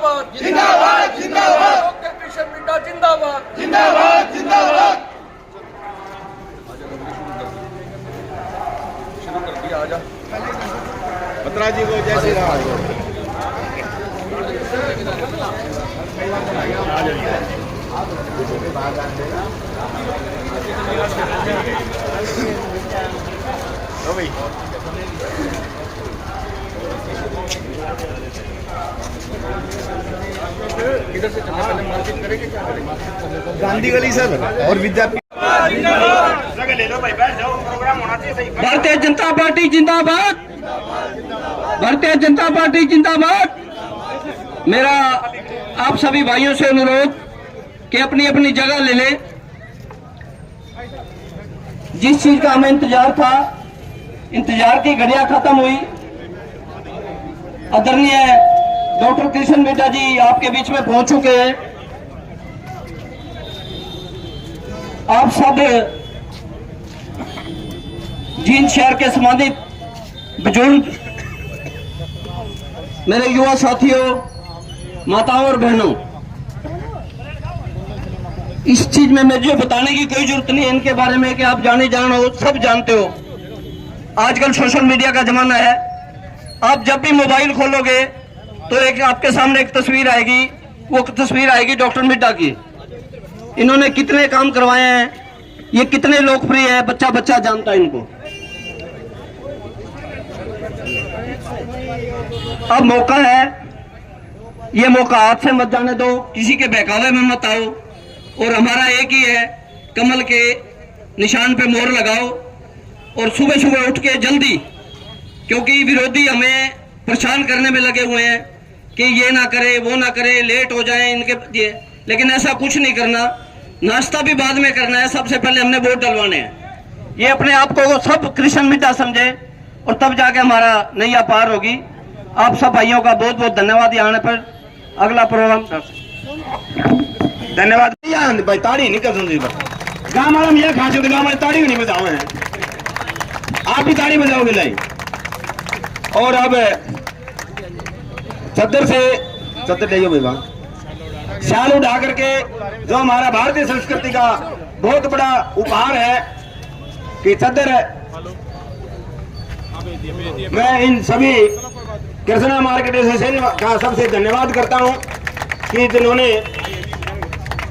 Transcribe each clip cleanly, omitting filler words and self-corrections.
जिंदाबाद जिंदाबाद जिंदाबाद डॉक्टर कृष्ण मिड्डा जिंदाबाद जिंदाबाद जिंदाबाद। शुरू कर दिया। आजा बत्रा जी को जय श्री राम। इधर से चलने पहले मार्केट करेंगे, क्या करेंगे? गांधी गली सर और विद्यापीठ ले लो भाई, बैठ जाओ, प्रोग्राम होना चाहिए सही। भारतीय जनता पार्टी जिंदाबाद, भारतीय जनता पार्टी जिंदाबाद। मेरा आप सभी भाइयों से अनुरोध कि अपनी अपनी जगह ले लें। जिस चीज का हमें इंतजार था, इंतजार की घड़ियां खत्म हुई। आदरणीय डॉक्टर कृष्ण मिड्डा जी आपके बीच में पहुंच चुके हैं। आप सब जींद शहर के संबंधित बुजुर्ग, मेरे युवा साथियों, माताओं और बहनों, इस चीज में मुझे बताने की कोई जरूरत नहीं है इनके बारे में कि आप जाने जान हो, सब जानते हो। आजकल सोशल मीडिया का जमाना है। आप जब भी मोबाइल खोलोगे तो एक आपके सामने एक तस्वीर आएगी, वो तस्वीर आएगी डॉक्टर मिड्डा की। इन्होंने कितने काम करवाए हैं, ये कितने लोकप्रिय है, बच्चा बच्चा जानता है इनको। अब मौका है, ये मौका हाथ से मत जाने दो, किसी के बहकावे में मत आओ। और हमारा एक ही है, कमल के निशान पे मोहर लगाओ और सुबह सुबह उठ के जल्दी, क्योंकि विरोधी हमें परेशान करने में लगे हुए हैं कि ये ना करे, वो ना करे, लेट हो जाए इनके लिए। लेकिन ऐसा कुछ नहीं करना, नाश्ता भी बाद में करना है, सबसे पहले हमने वोट डलवाने हैं। ये अपने आप को सब कृष्ण मिड्डा समझे और तब जाके हमारा नैया पार होगी। आप सब भाइयों का बहुत बहुत धन्यवाद। यहाँ आने पर अगला प्रोग्राम धन्यवाद भाई। ताड़ी नहीं कर सुन गाँव वाला यह खा चुके, गाँव वाले ताड़ी नहीं बजाओ हैं, आप भी ताड़ी बजाओगे लाई। और अब चद्दर से चद्दर ले भाई, वहां शाल उठा करके, जो हमारा भारतीय संस्कृति का बहुत बड़ा उपहार है कि चद्दर है। मैं इन सभी कृष्णा मार्केट एसोसिएशन का सबसे धन्यवाद करता हूं कि जिन्होंने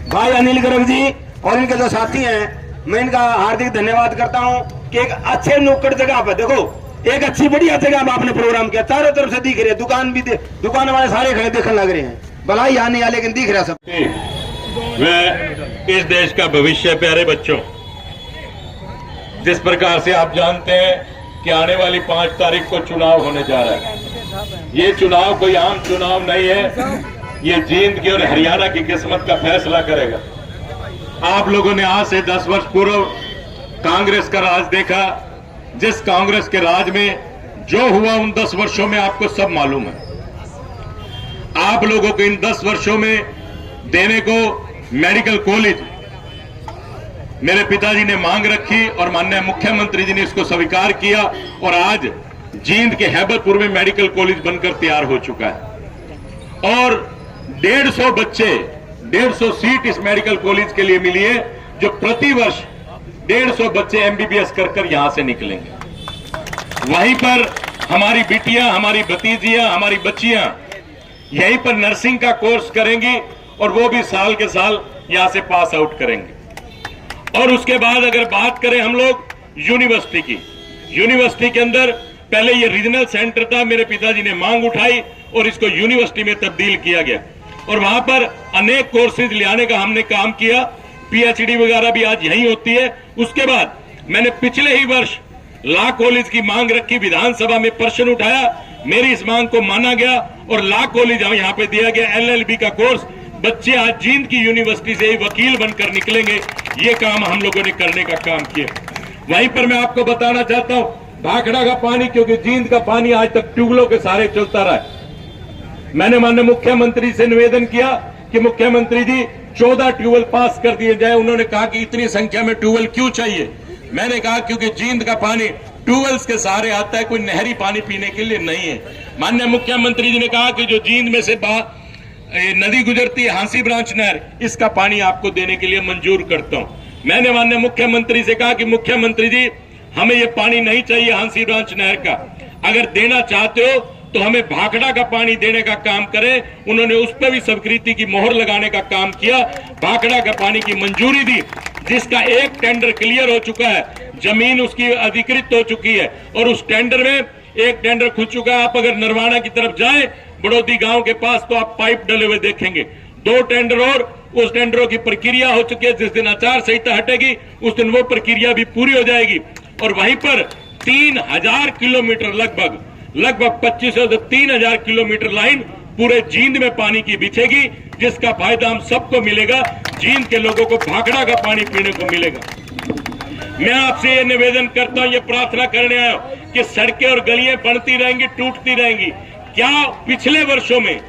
भाई अनिल गर्ग जी और इनके जो साथी हैं, मैं इनका हार्दिक धन्यवाद करता हूं कि एक अच्छे नुक्कड़ जगह पर, देखो एक अच्छी बढ़िया जगह में आपने प्रोग्राम किया, चारों तरफ से दिख रहे, दुकान भी, दुकान वाले सारे खड़े देखने लग रहे हैं, भला ही आने वाले लेकिन दिख रहा सब। मैं इस देश का भविष्य, प्यारे बच्चों, जिस प्रकार से आप जानते हैं कि आने वाली 5 तारीख को चुनाव होने जा रहा है। ये चुनाव कोई आम चुनाव नहीं है, ये जींद की और हरियाणा की किस्मत का फैसला करेगा। आप लोगों ने आज से 10 वर्ष पूर्व कांग्रेस का राज देखा। जिस कांग्रेस के राज में जो हुआ उन 10 वर्षों में आपको सब मालूम है। आप लोगों को इन 10 वर्षों में देने को मेडिकल कॉलेज मेरे पिताजी ने मांग रखी और माननीय मुख्यमंत्री जी ने इसको स्वीकार किया और आज जींद के हैबतपुर में मेडिकल कॉलेज बनकर तैयार हो चुका है। और 150 बच्चे, 150 सीट इस मेडिकल कॉलेज के लिए मिली है, जो प्रति वर्ष 150 बच्चे एमबीबीएस कर यहां से निकलेंगे। वहीं पर हमारी बिटियां, हमारी भतीजियां, हमारी बच्चियां यहीं पर नर्सिंग का कोर्स करेंगी और वो भी साल के साल यहां से पास आउट करेंगे। और उसके बाद अगर बात करें हम लोग यूनिवर्सिटी की, यूनिवर्सिटी के अंदर पहले ये रीजनल सेंटर था, मेरे पिताजी ने मांग उठाई और इसको यूनिवर्सिटी में तब्दील किया गया और वहां पर अनेक कोर्सेज ले आने का हमने काम किया। पीएचडी वगैरह भी आज यहीं होती है। उसके बाद मैंने पिछले ही वर्ष लॉ कॉलेज की मांग रखी, विधानसभा में प्रश्न उठाया, मेरी इस मांग को माना गया और लॉ कॉलेज यहाँ पे दिया गया, एलएलबी का कोर्स। बच्चे आज जींद की यूनिवर्सिटी से ही वकील बनकर निकलेंगे। ये काम हम लोगों ने करने का काम किया। वहीं पर मैं आपको बताना चाहता हूं, भाखड़ा का पानी, क्योंकि जींद का पानी आज तक ट्यूबवेलों के सहारे चलता रहा है। मैंने माननीय मुख्यमंत्री से निवेदन किया कि मुख्यमंत्री जी 14 ट्यूबवेल पास कर दिए जाए। उन्होंने कहा कि इतनी संख्या में ट्यूबवेल क्यों चाहिए? मैंने कहा क्योंकि जींद का पानी ट्यूबवेल्स के सहारे आता है, कोई नहरी पानी पीने के लिए नहीं है। माननीय मुख्यमंत्री जी ने कहा कि जो जींद में से नदी गुजरती है हांसी ब्रांच नहर, इसका पानी आपको देने के लिए मंजूर करता हूं। मैंने माननीय मुख्यमंत्री से कहा कि मुख्यमंत्री जी हमें ये पानी नहीं चाहिए हांसी ब्रांच नहर का, अगर देना चाहते हो तो हमें भाखड़ा का पानी देने का काम करें। उन्होंने उस पर भी स्वीकृति की मोहर लगाने का काम किया, भाखड़ा का पानी की मंजूरी दी, जिसका एक टेंडर क्लियर हो चुका है, जमीन उसकी अधिकृत हो चुकी है और उस टेंडर में एक टेंडर खुल चुका है। आप अगर नरवाना की तरफ जाएं बड़ौदी गांव के पास तो आप पाइप डले हुए देखेंगे। 2 टेंडर और उस टेंडरों की प्रक्रिया हो चुकी है। जिस दिन आचार संहिता हटेगी उस दिन वो प्रक्रिया भी पूरी हो जाएगी और वहीं पर 3000 किलोमीटर लगभग 2500 से 3000 किलोमीटर लाइन पूरे जींद में पानी की बिछेगी, जिसका फायदा हम सबको मिलेगा। जींद के लोगों को भाखड़ा का पानी पीने को मिलेगा। मैं आपसे ये निवेदन करता हूं, ये प्रार्थना करने आया हूं कि सड़कें और गलियां बनती रहेंगी, टूटती रहेंगी। क्या पिछले वर्षों में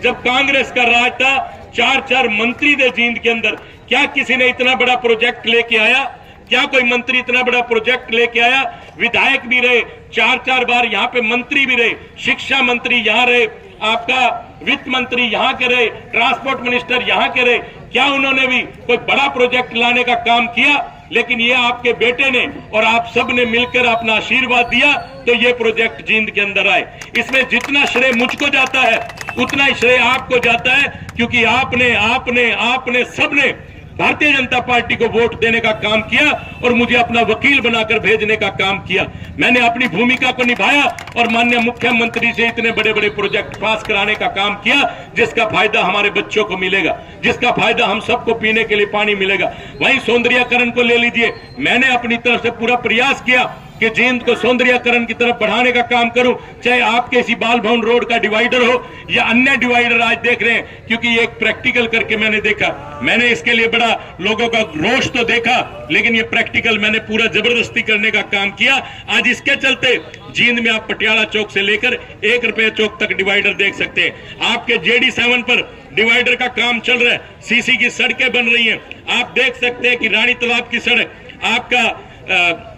जब कांग्रेस का राज था 4 मंत्री थे जींद के अंदर, क्या किसी ने इतना बड़ा प्रोजेक्ट लेके आया? क्या कोई मंत्री इतना बड़ा प्रोजेक्ट लेके आया? विधायक भी रहे, 4 बार यहाँ पे मंत्री भी रहे, शिक्षा मंत्री यहाँ रहे, आपका वित्त मंत्री यहाँ के रहे, ट्रांसपोर्ट मिनिस्टर यहाँ के रहे। क्या उन्होंने भी कोई बड़ा प्रोजेक्ट लाने का काम किया? लेकिन ये आपके बेटे ने और आप सब ने मिलकर अपना आशीर्वाद दिया तो ये प्रोजेक्ट जींद के अंदर आए। इसमें जितना श्रेय मुझको जाता है उतना ही श्रेय आपको जाता है, क्योंकि आपने सबने भारतीय जनता पार्टी को वोट देने का काम किया और मुझे अपना वकील बनाकर भेजने का काम किया। मैंने अपनी भूमिका को निभाया और माननीय मुख्यमंत्री से इतने बड़े बड़े प्रोजेक्ट पास कराने का काम किया, जिसका फायदा हमारे बच्चों को मिलेगा, जिसका फायदा हम सबको पीने के लिए पानी मिलेगा। वहीं सौंदर्यीकरण को ले लीजिए, मैंने अपनी तरफ से पूरा प्रयास किया कि जींद को सौंदर्यीकरण की तरफ बढ़ाने का काम करूं, चाहे आपके इसी बाल भवन रोड का डिवाइडर हो या अन्य डिवाइडर आज देख रहे हैं, क्योंकि ये एक प्रैक्टिकल करके मैंने देखा। मैंने इसके लिए बड़ा लोगों का रोष तो देखा, लेकिन ये प्रैक्टिकल मैंने पूरा जबरदस्ती करने का काम किया। आज इसके चलते जींद में आप पटियाला चौक से लेकर 1 रुपये चौक तक डिवाइडर देख सकते हैं। आपके JD7 पर डिवाइडर का काम चल रहा है, सीसी की सड़कें बन रही हैं। आप देख सकते हैं कि रानी तालाब की सड़क, आपका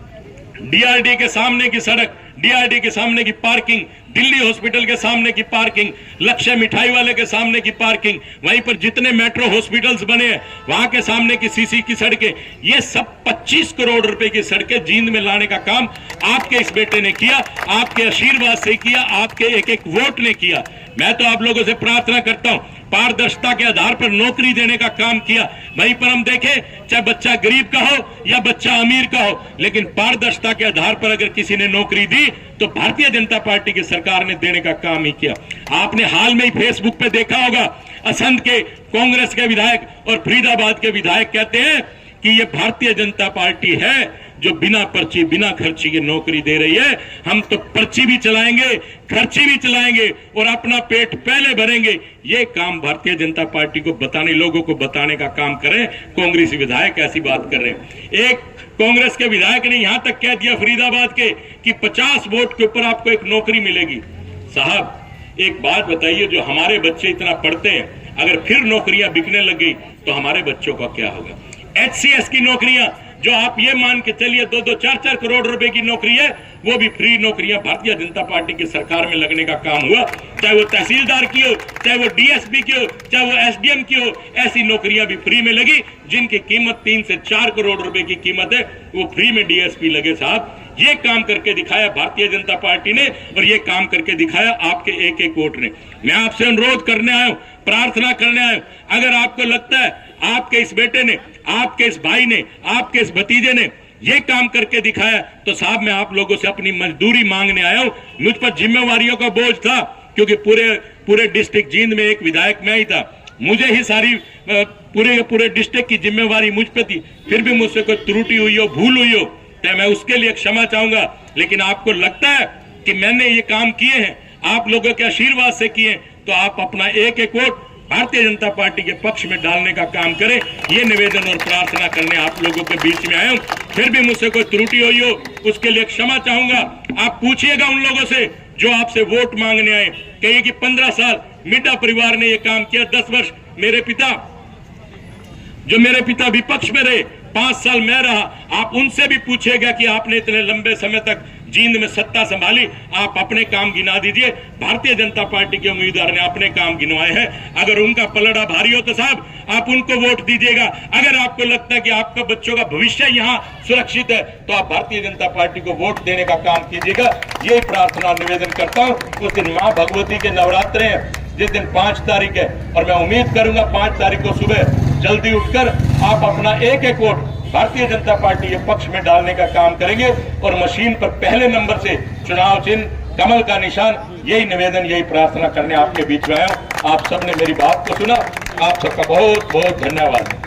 DRD के सामने की सड़क, DRD के सामने की पार्किंग, दिल्ली हॉस्पिटल के सामने की पार्किंग, लक्ष्य मिठाई वाले के सामने की पार्किंग, वहीं पर जितने मेट्रो हॉस्पिटल्स बने हैं वहां के सामने की सीसी की सड़कें, ये सब 25 करोड़ रुपए की सड़कें जींद में लाने का काम आपके इस बेटे ने किया, आपके आशीर्वाद से किया, आपके एक वोट ने किया। मैं तो आप लोगों से प्रार्थना करता हूं, पारदर्शिता के आधार पर नौकरी देने का काम किया। वहीं पर हम देखें, चाहे बच्चा गरीब का हो या बच्चा अमीर का हो, लेकिन पारदर्शिता के आधार पर अगर किसी ने नौकरी दी तो भारतीय जनता पार्टी की सरकार ने देने का काम ही किया। आपने हाल में ही फेसबुक पे देखा होगा, असंध के कांग्रेस के विधायक और फरीदाबाद के विधायक कहते हैं कि ये भारतीय जनता पार्टी है जो बिना पर्ची बिना खर्ची की नौकरी दे रही है। हम तो पर्ची भी चलाएंगे, खर्ची भी चलाएंगे और अपना पेट पहले भरेंगे। ये काम भारतीय जनता पार्टी को बताने, लोगों को बताने का काम करें। कांग्रेसी विधायक ऐसी बात कर रहे हैं। एक कांग्रेस के विधायक ने यहां तक कह दिया फरीदाबाद के कि 50 वोट के ऊपर आपको एक नौकरी मिलेगी। साहब एक बात बताइए, जो हमारे बच्चे इतना पढ़ते हैं, अगर फिर नौकरियां बिकने लग गई तो हमारे बच्चों का क्या होगा? HCS की नौकरियां जो आप ये मान के चलिए 2-2, 4-4 करोड़ रुपए की नौकरी है, वो भी फ्री नौकरियां भारतीय जनता पार्टी की सरकार में लगने का काम हुआ। चाहे वो तहसीलदार की हो, चाहे वो DSP की हो, चाहे वो SDM की हो, ऐसी नौकरियां भी फ्री में लगी जिनकी कीमत 3 से 4 करोड़ रुपए की कीमत है, वो फ्री में DSP लगे। साहब ये काम करके दिखाया भारतीय जनता पार्टी ने और ये काम करके दिखाया आपके एक वोट ने। मैं आपसे अनुरोध करने आया हूं, प्रार्थना करने आया हूं, अगर आपको लगता है आपके इस बेटे ने, आपके इस भाई ने, आपके इस भतीजे ने ये काम करके दिखाया, तो साहब मैं आप लोगों से अपनी मजदूरी मांगने आया हूं। मुझ पर जिम्मेवारियों का बोझ था, क्योंकि पूरे डिस्ट्रिक्ट जींद में एक विधायक मैं ही था, मुझे ही सारी पूरे डिस्ट्रिक्ट की जिम्मेवारी मुझ पे थी। फिर भी मुझसे कोई त्रुटि हुई हो, भूल हुई हो, तो मैं उसके लिए क्षमा चाहूंगा। लेकिन आपको लगता है कि मैंने ये काम किए हैं, आप लोगों के आशीर्वाद से किए, तो आप अपना एक वोट भारतीय जनता पार्टी के पक्ष में डालने का काम करें। ये निवेदन और प्रार्थना करने आप लोगों के बीच में आया हूं। फिर भी मुझसे कोई त्रुटि हुई हो उसके लिए क्षमा चाहूंगा। आप पूछिएगा उन लोगों से जो आपसे वोट मांगने आए, कहिए कि 15 साल मिड्डा परिवार ने ये काम किया, 10 वर्ष मेरे पिता विपक्ष में रहे, 5 साल मैं रहा। आप उनसे भी पूछिएगा कि आपने इतने लंबे समय तक जींद में सत्ता संभाली, आप अपने काम गिना दीजिए। भारतीय जनता पार्टी के उम्मीदवार ने अपने काम गिनवाए हैं। अगर उनका पलड़ा भारी हो तो साहब आप उनको वोट दीजिएगा। अगर आपको लगता है कि आपका बच्चों का भविष्य यहाँ सुरक्षित है तो आप भारतीय जनता पार्टी को वोट देने का काम कीजिएगा। यही प्रार्थना और निवेदन करता हूँ। उस दिन माँ भगवती के नवरात्र हैं, जिस दिन 5 तारीख है, और मैं उम्मीद करूंगा 5 तारीख को सुबह जल्दी उठकर आप अपना एक एक वोट भारतीय जनता पार्टी के पक्ष में डालने का काम करेंगे और मशीन पर पहले नंबर से चुनाव चिन्ह कमल का निशान, यही निवेदन, यही प्रार्थना करने आपके बीच में आया। आप सबने मेरी बात को सुना, आप सबका बहुत बहुत धन्यवाद।